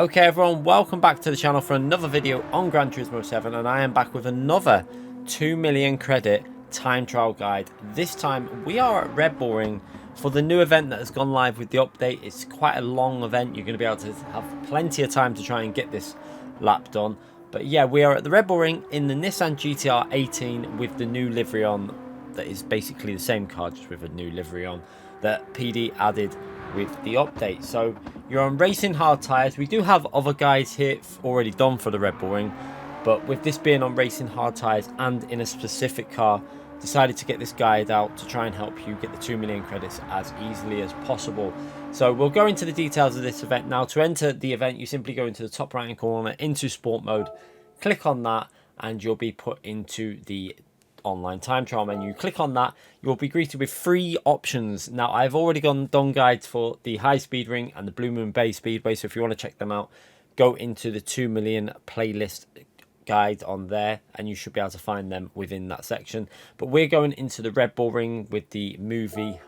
Okay everyone, welcome back to the channel for another video on Gran Turismo 7, and I am back with another 2 million credit time trial guide. This time we are at Red Bull Ring for the new event that has gone live with the update. It's quite a long event, you're going to be able to have plenty of time to try and get this lap done. But yeah, we are at the Red Bull Ring in the Nissan GTR 18 with the new livery on. That is basically the same car, just with a new livery on that PD added with the update. So you're on racing hard tyres. We do have other guys here already done for the Red Bull Ring, but with this being on racing hard tyres and in a specific car, decided to get this guide out to try and help you get the 2 million credits as easily as possible. So we'll go into the details of this event now. To enter the event, you simply go into the top right hand corner into sport mode, click on that, and you'll be put into the online time trial menu. Click on that, you'll be greeted with 3 options. Now I've already done guides for the high speed ring and the Blue Moon Bay Speedway, so if you want to check them out, go into the 2 million playlist guide on there and you should be able to find them within that section. But we're going into the Red Bull Ring with the movie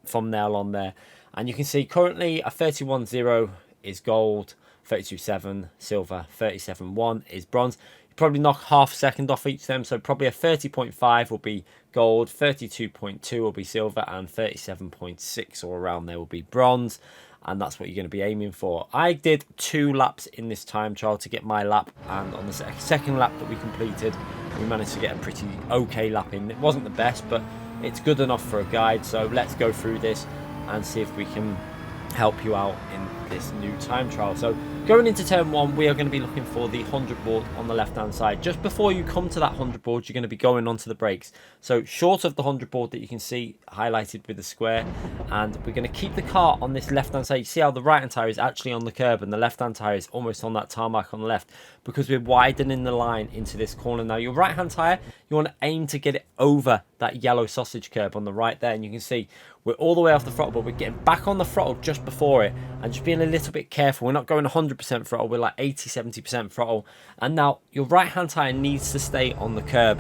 thumbnail on there, and you can see currently a 31.0 is gold, 32.7 silver, 37.1 is bronze. Probably knock half a second off each of them, so probably a 30.5 will be gold, 32.2 will be silver, and 37.6 or around there will be bronze, and that's what you're going to be aiming for. I did 2 laps in this time trial to get my lap, and on the second lap that we completed, we managed to get a pretty okay lap in. It wasn't the best, but it's good enough for a guide, so let's go through this and see if we can help you out in this new time trial. So going into turn 1, we are going to be looking for the 100 board on the left hand side. Just before you come to that 100 board, you're going to be going onto the brakes, so short of the 100 board that you can see highlighted with the square, and we're going to keep the car on this left hand side. You see how the right hand tire is actually on the curb and the left hand tire is almost on that tarmac on the left, because we're widening the line into this corner. Now your right hand tire, you want to aim to get it over that yellow sausage curb on the right there, and you can see we're all the way off the throttle, but we're getting back on the throttle just before it and just being a little bit careful. We're not going 100% throttle, we're like 80-70% throttle. And now your right hand tire needs to stay on the curb.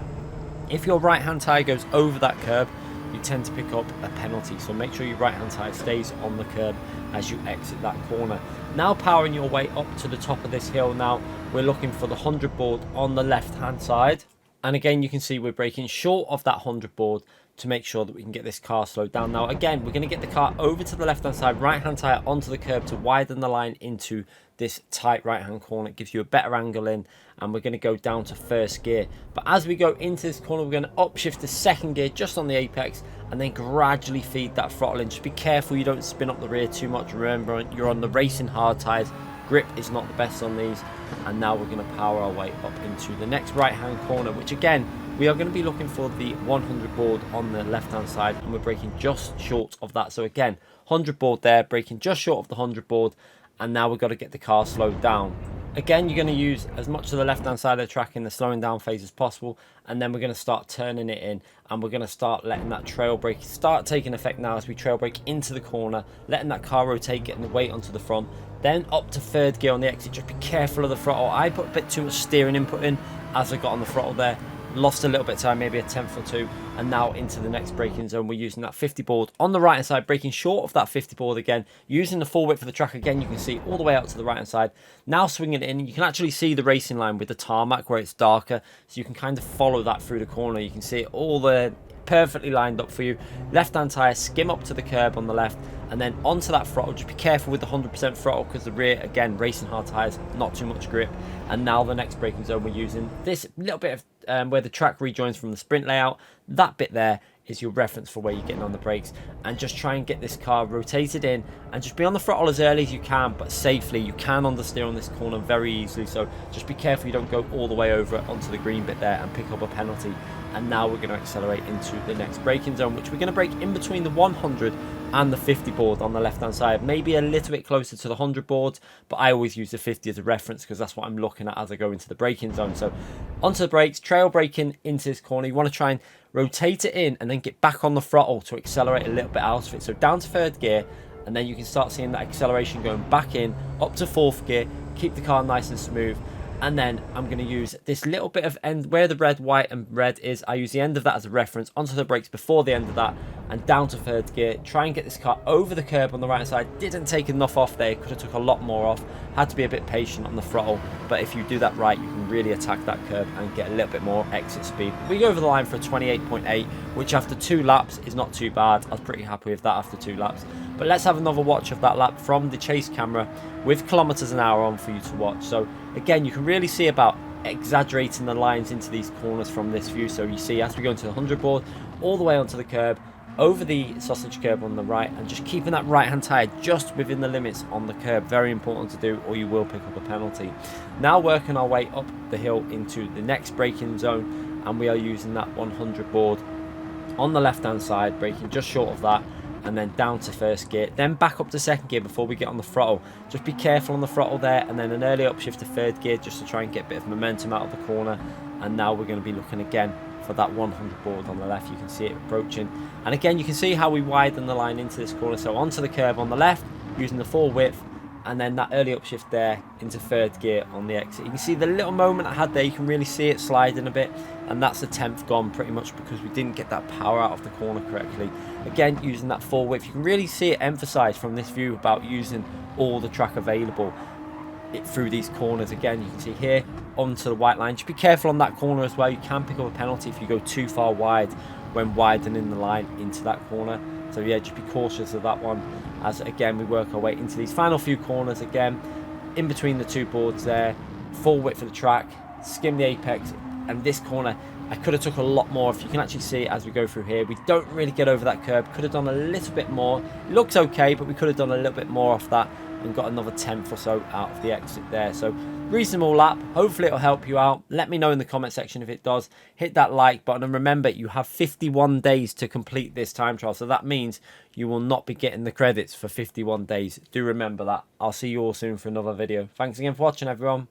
If your right hand tire goes over that curb, you tend to pick up a penalty, so make sure your right hand tire stays on the curb as you exit that corner. Now powering your way up to the top of this hill. Now we're looking for the 100 board on the left hand side, and again you can see we're braking short of that 100 board to make sure that we can get this car slowed down. Now again, we're going to get the car over to the left hand side, right hand tire onto the curb to widen the line into this tight right hand corner. It gives you a better angle in, and we're going to go down to first gear. But as we go into this corner, we're going to upshift to second gear just on the apex and then gradually feed that throttle in. Just be careful you don't spin up the rear too much. Remember, you're on the racing hard tires, grip is not the best on these. And now we're going to power our way up into the next right hand corner, which again we are going to be looking for the 100 board on the left hand side, and we're braking just short of that. So again, 100 board there, braking just short of the 100 board, and now we've got to get the car slowed down. Again, you're going to use as much of the left hand side of the track in the slowing down phase as possible, and then we're going to start turning it in, and we're going to start letting that trail brake start taking effect now as we trail brake into the corner, letting that car rotate, getting the weight onto the front. Then up to third gear on the exit. Just be careful of the throttle. I put a bit too much steering input in as I got on the throttle there, lost a little bit of time, maybe a tenth or two, and now into the next braking zone. We're using that 50 board on the right hand side, braking short of that 50 board again, using the full width of the track again. You can see all the way out to the right hand side, now swinging it in. You can actually see the racing line with the tarmac where it's darker, so you can kind of follow that through the corner. You can see it all there perfectly lined up for you. Left hand tire, skim up to the curb on the left, and then onto that throttle. Just be careful with the 100% throttle because the rear, again, racing hard tires, not too much grip. And now the next braking zone, we're using this little bit of where the track rejoins from the sprint layout. That bit there is your reference for where you're getting on the brakes, and just try and get this car rotated in and just be on the throttle as early as you can, but safely. You can understeer on this corner very easily, so just be careful you don't go all the way over onto the green bit there and pick up a penalty. And now we're going to accelerate into the next braking zone, which we're going to brake in between the 100 and the 50 board on the left hand side, maybe a little bit closer to the 100 boards, but I always use the 50 as a reference because that's what I'm looking at as I go into the braking zone. So onto the brakes, trail braking into this corner. You want to try and rotate it in and then get back on the throttle to accelerate a little bit out of it. So down to third gear, and then you can start seeing that acceleration going back in up to fourth gear. Keep the car nice and smooth. And then I'm going to use this little bit of end where the red, white and red is. I use the end of that as a reference onto the brakes before the end of that and down to third gear. Try and get this car over the curb on the right side. Didn't take enough off there. Could have took a lot more off. Had to be a bit patient on the throttle. But if you do that right, you can really attack that curb and get a little bit more exit speed. We go over the line for a 28.8, which after 2 laps is not too bad. I was pretty happy with that after 2 laps. But let's have another watch of that lap from the chase camera with kilometers an hour on for you to watch. So again, you can really see about exaggerating the lines into these corners from this view. So you see as we go into the 100 board, all the way onto the curb, over the sausage curb on the right, and just keeping that right hand tyre just within the limits on the curb. Very important to do, or you will pick up a penalty. Now working our way up the hill into the next braking zone, and we are using that 100 board on the left hand side, braking just short of that, and then down to first gear, then back up to second gear before we get on the throttle. Just be careful on the throttle there, and then an early upshift to third gear just to try and get a bit of momentum out of the corner. And now we're going to be looking again for that 100 board on the left. You can see it approaching, and again you can see how we widen the line into this corner. So onto the curb on the left using the full width, and then that early upshift there into third gear on the exit. You can see the little moment I had there. You can really see it sliding a bit, and that's the 10th gone pretty much because we didn't get that power out of the corner correctly. Again, using that full width, you can really see it emphasized from this view about using all the track available through these corners. Again, you can see here onto the white line. Just be careful on that corner as well. You can pick up a penalty if you go too far wide when widening the line into that corner. So yeah, just be cautious of that one as again we work our way into these final few corners. Again, in between the 2 boards there, full width of the track, skim the apex, and this corner I could have took a lot more. If you can actually see it as we go through here, we don't really get over that curb. Could have done a little bit more. It looks okay, but we could have done a little bit more off that and got another 10th or so out of the exit there. So reasonable lap. Hopefully it'll help you out. Let me know in the comment section if it does. Hit that like button, and remember you have 51 days to complete this time trial. So that means you will not be getting the credits for 51 days. Do remember that. I'll see you all soon for another video. Thanks again for watching, everyone.